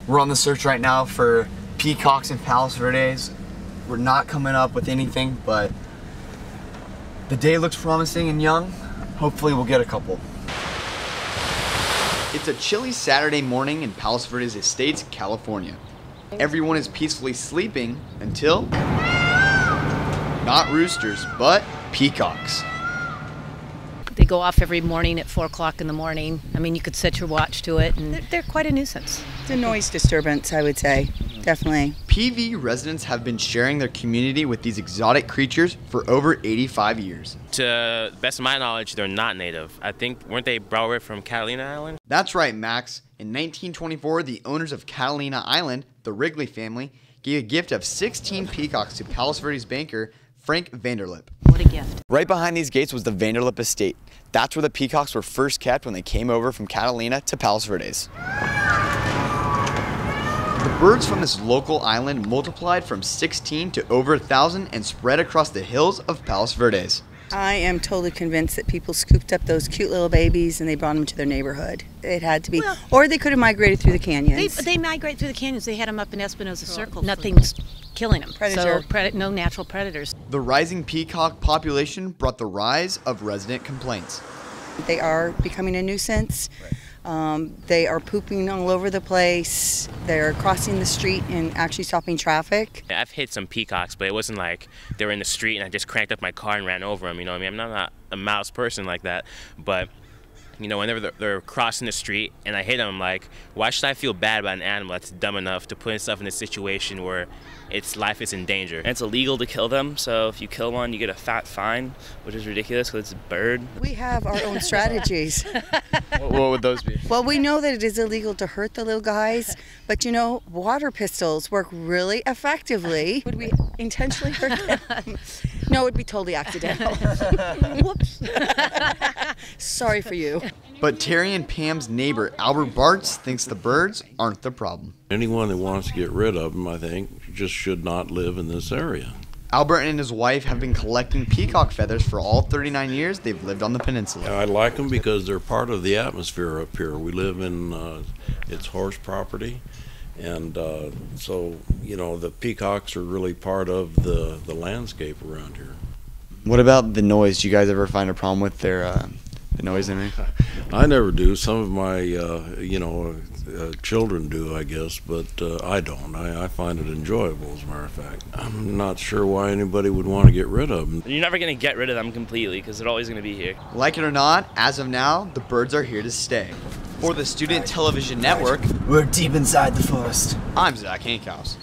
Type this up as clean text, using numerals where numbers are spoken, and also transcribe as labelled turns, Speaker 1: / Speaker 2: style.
Speaker 1: We're on the search right now for peacocks and Palos Verdes. We're not coming up with anything, but the day looks promising and young. Hopefully we'll get a couple. It's a chilly Saturday morning in Palos Verdes Estates, California. Everyone is peacefully sleeping until, not roosters, but peacocks.
Speaker 2: They go off every morning at 4 o'clock in the morning. I mean, you could set your watch to it, and they're quite a nuisance.
Speaker 3: It's a noise disturbance, I would say, definitely.
Speaker 1: PV residents have been sharing their community with these exotic creatures for over 85 years.
Speaker 4: To the best of my knowledge, they're not native. I think, weren't they brought over from Catalina Island?
Speaker 1: That's right, Max. In 1924, the owners of Catalina Island, the Wrigley family, gave a gift of 16 peacocks to Palos Verdes banker Frank Vanderlip.
Speaker 2: What a gift.
Speaker 1: Right behind these gates was the Vanderlip estate. That's where the peacocks were first kept when they came over from Catalina to Palos Verdes. The birds from this local island multiplied from 16 to over 1,000 and spread across the hills of Palos Verdes.
Speaker 3: I am totally convinced that people scooped up those cute little babies and they brought them to their neighborhood. It had to be, well, or they could have migrated through the canyons.
Speaker 2: They migrate through the canyons. They had them up in Espinosa Circle. Nothing's killing them.
Speaker 3: Predator.
Speaker 2: So no natural predators.
Speaker 1: The rising peacock population brought the rise of resident complaints.
Speaker 3: They are becoming a nuisance. They are pooping all over the place. They're crossing the street and actually stopping traffic.
Speaker 4: I've hit some peacocks, but it wasn't like they were in the street and I just cranked up my car and ran over them. You know what I mean? I'm not a mouse person like that, but you know, whenever they're crossing the street and I hit them, I'm like, why should I feel bad about an animal that's dumb enough to put itself in a situation where its life is in danger?
Speaker 5: And it's illegal to kill them, so if you kill one, you get a fat fine, which is ridiculous because it's a bird.
Speaker 3: We have our own strategies.
Speaker 1: What would those be?
Speaker 3: Well, we know that it is illegal to hurt the little guys, but you know, water pistols work really effectively. Would we intentionally hurt them? No, it would be totally accidental. Whoops. Sorry for you.
Speaker 1: But Terry and Pam's neighbor, Albert Bartz, thinks the birds aren't the problem.
Speaker 6: Anyone that wants to get rid of them, I think, just should not live in this area.
Speaker 1: Albert and his wife have been collecting peacock feathers for all 39 years they've lived on the peninsula.
Speaker 6: I like them because they're part of the atmosphere up here. We live in, it's horse property, and so, you know, the peacocks are really part of the landscape around here.
Speaker 1: What about the noise? Do you guys ever find a problem with their the noise they make?
Speaker 6: I never do. Some of my, you know, children do, I guess, but I don't. I find it enjoyable, as a matter of fact. I'm not sure why anybody would want to get rid of them.
Speaker 5: You're never going to get rid of them completely because they're always going to be here.
Speaker 1: Like it or not, as of now, the birds are here to stay. For the Student Television Network,
Speaker 7: we're deep inside the forest.
Speaker 1: I'm Henkhaus.